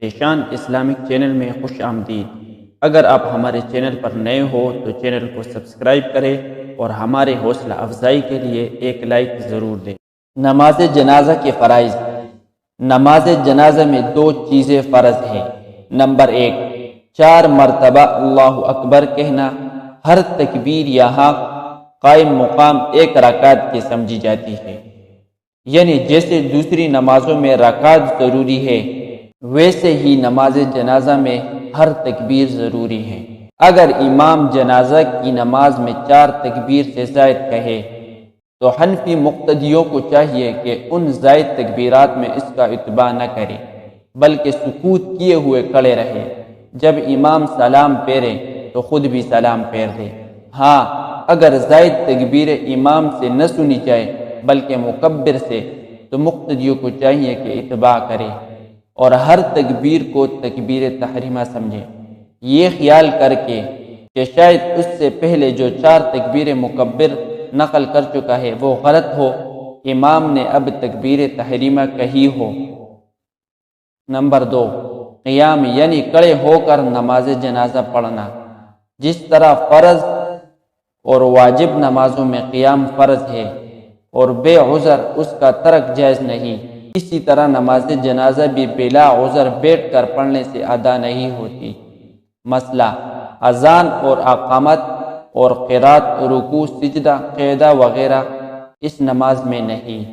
Zeeshan Islamic channel میں خوش آمدید۔ اگر آپ ہمارے چینل پر نئے ہو تو چینل کو سبسکرائب کریں اور ہمارے حوصلہ افزائی کے لیے ایک لائک ضرور دیں۔ نماز جنازہ کے فرائض۔ نماز جنازہ میں 2 چیزیں فرض ہیں۔ نمبر 1، 4 مرتبہ اللہ اکبر کہنا۔ ہر تکبیر یہاں قائم مقام 1 رکعت کی سمجھی جاتی ہے، یعنی جیسے دوسری نمازوں میں رکعت ضروری ہے ویسے ہی نماز جنازہ میں ہر تکبیر ضروری ہے۔ اگر امام جنازہ کی نماز میں 4 تکبیر سے زائد کہے تو حنفی مقتدیوں کو چاہیے کہ ان زائد تکبیرات میں اس کا اتباع نہ کرے بلکہ سکوت کیے ہوئے کھڑے رہے۔ جب امام سلام پھیرے تو خود بھی سلام پھیر دے۔ ہاں، اگر زائد تکبیر امام سے نہ سنی جائے بلکہ مکبر سے تو مقتدیوں کو چاہیے کہ اتباع کرے اور ہر تکبیر کو تکبیر تحریمہ سمجھے، یہ خیال کر کے کہ شاید اس سے پہلے جو 4 تکبیر مکبر نقل کر چکا ہے وہ غلط ہو، امام نے اب تکبیر تحریمہ کہی ہو۔ نمبر 2، قیام یعنی کھڑے ہو کر نماز جنازہ پڑھنا۔ جس طرح فرض اور واجب نمازوں میں قیام فرض ہے اور بے عذر اس کا ترک جائز نہیں، اسی طرح نماز جنازہ بھی بلا عذر بیٹھ کر پڑھنے سے ادا نہیں ہوتی۔ مسئلہ، اذان اور اقامت اور قرات، رکوع، سجدہ، قعدہ وغیرہ اس نماز میں نہیں۔